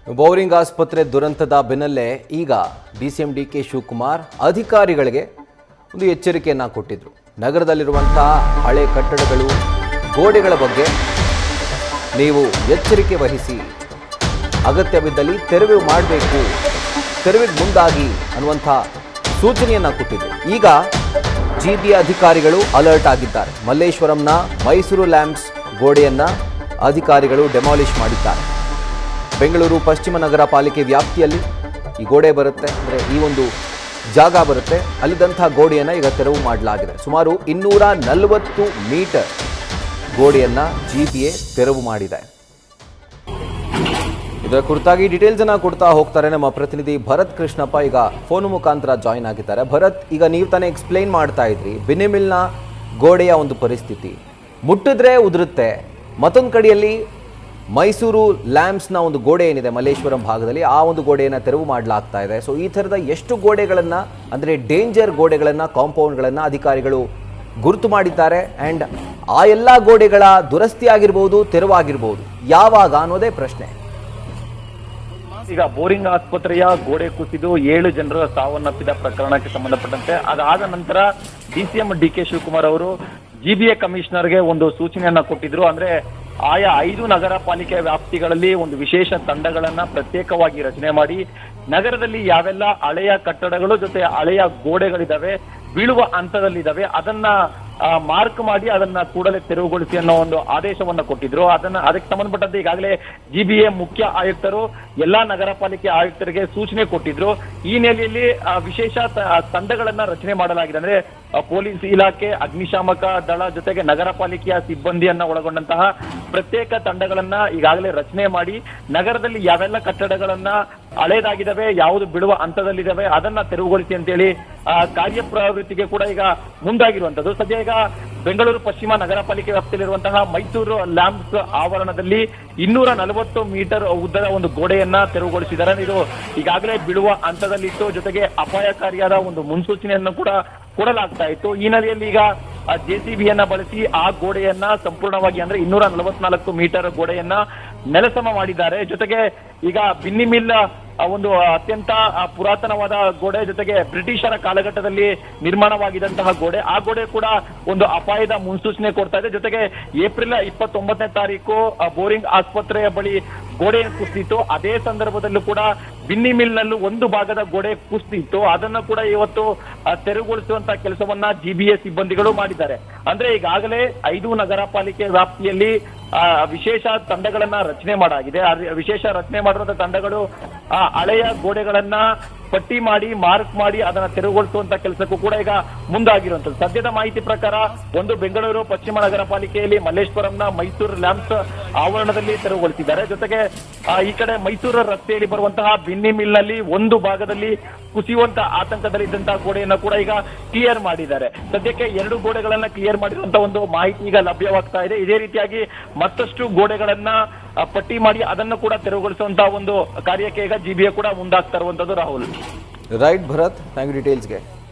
Bowring ಆಸ್ಪತ್ರೆ ದುರಂತದ ಬೆನ್ನಲ್ಲೇ ಈಗ ಡಿಸಿಎಂ ಡಿಕೆ ಶಿವಕುಮಾರ್ ಅಧಿಕಾರಿಗಳಿಗೆ ಒಂದು ಎಚ್ಚರಿಕೆಯನ್ನು ಕೊಟ್ಟಿದ್ರು. ನಗರದಲ್ಲಿರುವಂತಹ ಹಳೆ ಕಟ್ಟಡಗಳು, ಗೋಡೆಗಳ ಬಗ್ಗೆ ನೀವು ಎಚ್ಚರಿಕೆ ವಹಿಸಿ, ಅಗತ್ಯ ಬಿದ್ದಲ್ಲಿ ತೆರವು ಮಾಡಬೇಕು, ತೆರವಿಗೆ ಮುಂದಾಗಿ ಅನ್ನುವಂಥ ಸೂಚನೆಯನ್ನು ಕೊಟ್ಟಿದ್ರು. ಈಗ ಜಿಬಿ ಅಧಿಕಾರಿಗಳು ಅಲರ್ಟ್ ಆಗಿದ್ದಾರೆ. ಮಲ್ಲೇಶ್ವರಂನ ಮೈಸೂರು ಲ್ಯಾಂಬ್ಸ್ ಗೋಡೆಯನ್ನು ಅಧಿಕಾರಿಗಳು ಡೆಮಾಲಿಷ್ ಮಾಡಿದ್ದಾರೆ. ಬೆಂಗಳೂರು ಪಶ್ಚಿಮ ನಗರ ಪಾಲಿಕೆ ವ್ಯಾಪ್ತಿಯಲ್ಲಿ ಈ ಗೋಡೆ ಬರುತ್ತೆ, ಅಂದರೆ ಈ ಒಂದು ಜಾಗ ಬರುತ್ತೆ, ಅಲ್ಲಿದ್ದಂಥ ಗೋಡೆಯನ್ನು ಈಗ ತೆರವು ಮಾಡಲಾಗಿದೆ. ಸುಮಾರು 240 ಮೀಟರ್ ಗೋಡೆಯನ್ನು ಜಿಬಿಎ ತೆರವು ಮಾಡಿದೆ. ಇದರ ಕುರಿತಾಗಿ ಡೀಟೇಲ್ಸ್ ಅನ್ನು ಕೊಡ್ತಾ ಹೋಗ್ತಾರೆ ನಮ್ಮ ಪ್ರತಿನಿಧಿ ಭರತ್ ಕೃಷ್ಣಪ್ಪ. ಈಗ ಫೋನ್ ಮುಖಾಂತರ ಜಾಯಿನ್ ಆಗಿದ್ದಾರೆ. ಭರತ್, ಈಗ ನೀವು ತಾನೇ ಎಕ್ಸ್ಪ್ಲೈನ್ ಮಾಡ್ತಾ ಇದ್ರಿ ಬಿನ್ನಿಮಿಲ್ನ ಗೋಡೆಯ ಒಂದು ಪರಿಸ್ಥಿತಿ, ಮುಟ್ಟಿದ್ರೆ ಉದುರುತ್ತೆ. ಮತ್ತೊಂದು ಕಡೆಯಲ್ಲಿ ಮೈಸೂರು ಲ್ಯಾಂಬ್ಸ್ನ ಒಂದು ಗೋಡೆ ಏನಿದೆ ಮಲ್ಲೇಶ್ವರಂ ಭಾಗದಲ್ಲಿ, ಆ ಒಂದು ಗೋಡೆಯನ್ನು ತೆರವು ಮಾಡಲಾಗ್ತಾ ಇದೆ. ಸೊ ಈ ಥರದ ಎಷ್ಟು ಗೋಡೆಗಳನ್ನು, ಅಂದರೆ ಡೇಂಜರ್ ಗೋಡೆಗಳನ್ನು, ಕಾಂಪೌಂಡ್ಗಳನ್ನು ಅಧಿಕಾರಿಗಳು ಗುರುತು ಮಾಡಿದ್ದಾರೆ. ಆ್ಯಂಡ್ ಆ ಎಲ್ಲ ಗೋಡೆಗಳ ದುರಸ್ತಿ ಆಗಿರ್ಬೋದು, ತೆರವಾಗಿರ್ಬೋದು, ಯಾವಾಗ ಅನ್ನೋದೇ ಪ್ರಶ್ನೆ. ಈಗ ಬೋರಿಂಗ್ ಆಸ್ಪತ್ರೆಯ ಗೋಡೆ ಕುಸಿದು 7 ಜನರ ಸಾವನ್ನಪ್ಪಿದ ಪ್ರಕರಣಕ್ಕೆ ಸಂಬಂಧಪಟ್ಟಂತೆ ಅದಾದ ನಂತರ ಡಿಸಿಎಂ ಡಿಕೆ ಶಿವಕುಮಾರ್ ಅವರು ಜಿಬಿಎ ಕಮಿಷನರ್ಗೆ ಒಂದು ಸೂಚನೆಯನ್ನ ಕೊಟ್ಟಿದ್ರು. ಅಂದ್ರೆ ಆಯಾ 5 ನಗರ ಪಾಲಿಕೆ ವ್ಯಾಪ್ತಿಗಳಲ್ಲಿ ಒಂದು ವಿಶೇಷ ತಂಡಗಳನ್ನ ಪ್ರತ್ಯೇಕವಾಗಿ ರಚನೆ ಮಾಡಿ ನಗರದಲ್ಲಿ ಯಾವೆಲ್ಲ ಹಳೆಯ ಕಟ್ಟಡಗಳು ಜೊತೆ ಹಳೆಯ ಗೋಡೆಗಳಿದಾವೆ, ಬೀಳುವ ಹಂತದಲ್ಲಿದ್ದಾವೆ, ಅದನ್ನ ಮಾರ್ಕ್ ಮಾಡಿ ಅದನ್ನ ಕೂಡಲೇ ತೆರವುಗೊಳಿಸಿ ಅನ್ನೋ ಒಂದು ಆದೇಶವನ್ನ ಕೊಟ್ಟಿದ್ರು. ಅದಕ್ಕೆ ಸಂಬಂಧಪಟ್ಟಂತೆ ಈಗಾಗಲೇ ಜಿಬಿಎ ಮುಖ್ಯ ಆಯುಕ್ತರು ಎಲ್ಲಾ ನಗರ ಪಾಲಿಕೆ ಆಯುಕ್ತರಿಗೆ ಸೂಚನೆ ಕೊಟ್ಟಿದ್ರು. ಈ ನೆಲೆಯಲ್ಲಿ ವಿಶೇಷ ತಂಡಗಳನ್ನ ರಚನೆ ಮಾಡಲಾಗಿದೆ. ಅಂದ್ರೆ ಪೊಲೀಸ್ ಇಲಾಖೆ, ಅಗ್ನಿಶಾಮಕ ದಳ ಜೊತೆಗೆ ನಗರ ಪಾಲಿಕೆಯ ಸಿಬ್ಬಂದಿಯನ್ನ ಒಳಗೊಂಡಂತಹ ಪ್ರತ್ಯೇಕ ತಂಡಗಳನ್ನ ಈಗಾಗಲೇ ರಚನೆ ಮಾಡಿ ನಗರದಲ್ಲಿ ಯಾವೆಲ್ಲ ಕಟ್ಟಡಗಳನ್ನ ಹಳೇದಾಗಿದ್ದಾವೆ, ಯಾವುದು ಬಿಡುವ ಹಂತದಲ್ಲಿದ್ದಾವೆ ಅದನ್ನ ತೆರವುಗೊಳಿಸಿ ಅಂತೇಳಿ ಕಾರ್ಯಪ್ರವೃತ್ತಿಗೆ ಕೂಡ ಈಗ ಮುಂದಾಗಿರುವಂತದ್ದು. ಸದ್ಯ ಈಗ ಬೆಂಗಳೂರು ಪಶ್ಚಿಮ ನಗರ ಪಾಲಿಕೆ ವ್ಯಾಪ್ತಿಯಲ್ಲಿರುವಂತಹ ಮೈಸೂರು ಲ್ಯಾಂಬ್ಸ್ ಆವರಣದಲ್ಲಿ 240 ಮೀಟರ್ ಉದ್ದದ ಒಂದು ಗೋಡೆಯನ್ನ ತೆರವುಗೊಳಿಸಿದ್ದಾರೆ. ಇದು ಈಗಾಗಲೇ ಬಿಡುವ ಹಂತದಲ್ಲಿತ್ತು, ಜೊತೆಗೆ ಅಪಾಯಕಾರಿಯಾದ ಒಂದು ಮುನ್ಸೂಚನೆಯನ್ನು ಕೂಡ ಕೊಡಲಾಗ್ತಾ ಇತ್ತು. ಈ ನೆಲೆಯಲ್ಲಿ ಈಗ ಜೆಸಿಬಿಯನ್ನ ಬಳಸಿ ಆ ಗೋಡೆಯನ್ನ ಸಂಪೂರ್ಣವಾಗಿ, ಅಂದ್ರೆ 244 ಮೀಟರ್ ಗೋಡೆಯನ್ನ ನೆಲಸಮ ಮಾಡಿದ್ದಾರೆ. ಜೊತೆಗೆ ಈಗ ಬಿನ್ನಿಮಿಲ್ ಒಂದು ಅತ್ಯಂತ ಪುರಾತನವಾದ ಗೋಡೆ, ಜೊತೆಗೆ ಬ್ರಿಟಿಷರ ಕಾಲಘಟ್ಟದಲ್ಲಿ ನಿರ್ಮಾಣವಾಗಿದ್ದಂತಹ ಗೋಡೆ, ಆ ಗೋಡೆ ಕೂಡ ಒಂದು ಅಪಾಯದ ಮುನ್ಸೂಚನೆ ಕೊಡ್ತಾ ಇದೆ. ಜೊತೆಗೆ ಏಪ್ರಿಲ್ 29ನೇ ತಾರೀಕು ಬೋರಿಂಗ್ ಆಸ್ಪತ್ರೆಯ ಬಳಿ ಗೋಡೆ ಕುಸಿದಿತ್ತು. ಅದೇ ಸಂದರ್ಭದಲ್ಲೂ ಕೂಡ ಬಿನ್ನಿಮಿಲ್ನಲ್ಲೂ ಒಂದು ಭಾಗದ ಗೋಡೆ ಕುಸಿದಿತ್ತು. ಅದನ್ನ ಕೂಡ ಇವತ್ತು ತೆರವುಗೊಳಿಸುವಂತಹ ಕೆಲಸವನ್ನ ಜಿಬಿಎ ಸಿಬ್ಬಂದಿಗಳು ಮಾಡಿದ್ದಾರೆ. ಅಂದ್ರೆ ಈಗಾಗಲೇ 5 ನಗರ ಪಾಲಿಕೆ ವ್ಯಾಪ್ತಿಯಲ್ಲಿ ವಿಶೇಷ ತಂಡಗಳನ್ನ ರಚನೆ ಮಾಡಾಗಿದೆ. ವಿಶೇಷ ರಚನೆ ಮಾಡಿರುವಂತಹ ತಂಡಗಳು ಹಳೆಯ ಗೋಡೆಗಳನ್ನ ಪಟ್ಟಿ ಮಾಡಿ, ಮಾರ್ಕ್ ಮಾಡಿ ಅದನ್ನ ತೆರವುಗೊಳಿಸುವಂತ ಕೆಲಸಕ್ಕೂ ಕೂಡ ಈಗ ಮುಂದಾಗಿರುವಂತದ್ದು. ಸದ್ಯದ ಮಾಹಿತಿ ಪ್ರಕಾರ ಒಂದು ಬೆಂಗಳೂರು ಪಶ್ಚಿಮ ನಗರ ಪಾಲಿಕೆಯಲ್ಲಿ ಮಲ್ಲೇಶ್ವರಂನ ಮೈಸೂರು ಲ್ಯಾಂಬ್ಸ್ ಆವರಣದಲ್ಲಿ ತೆರವುಗೊಳಿಸಿದ್ದಾರೆ. ಜೊತೆಗೆ ಈ ಕಡೆ ಮೈಸೂರು ರಸ್ತೆಯಲ್ಲಿ ಬರುವಂತಹ ಬಿನ್ನಿಮಿಲ್ನಲ್ಲಿ ಒಂದು ಭಾಗದಲ್ಲಿ ಕುಸಿಯುವಂತ ಆತಂಕದಲ್ಲಿದ್ದಂತಹ ಗೋಡೆಯನ್ನ ಕೂಡ ಈಗ ಕ್ಲಿಯರ್ ಮಾಡಿದ್ದಾರೆ. ಸದ್ಯಕ್ಕೆ 2 ಗೋಡೆಗಳನ್ನ ಕ್ಲಿಯರ್ ಮಾಡಿರುವಂತಹ ಒಂದು ಮಾಹಿತಿ ಈಗ ಲಭ್ಯವಾಗ್ತಾ ಇದೆ. ಇದೇ ರೀತಿಯಾಗಿ ಮತ್ತಷ್ಟು ಗೋಡೆಗಳನ್ನ ಪಟ್ಟಿ ಮಾಡಿ ಅದನ್ನು ಕೂಡ ತೆರವುಗೊಳಿಸುವಂತಹ ಒಂದು ಕಾರ್ಯಕ್ಕೆ ಈಗ ಜಿಬಿಎ ಕೂಡ ಮುಂದಾಗ್ತಾ ಇರುವಂತದ್ದು. Rahul. Right Bharat, thank you ಡೀಟೇಲ್ಸ್ಗೆ.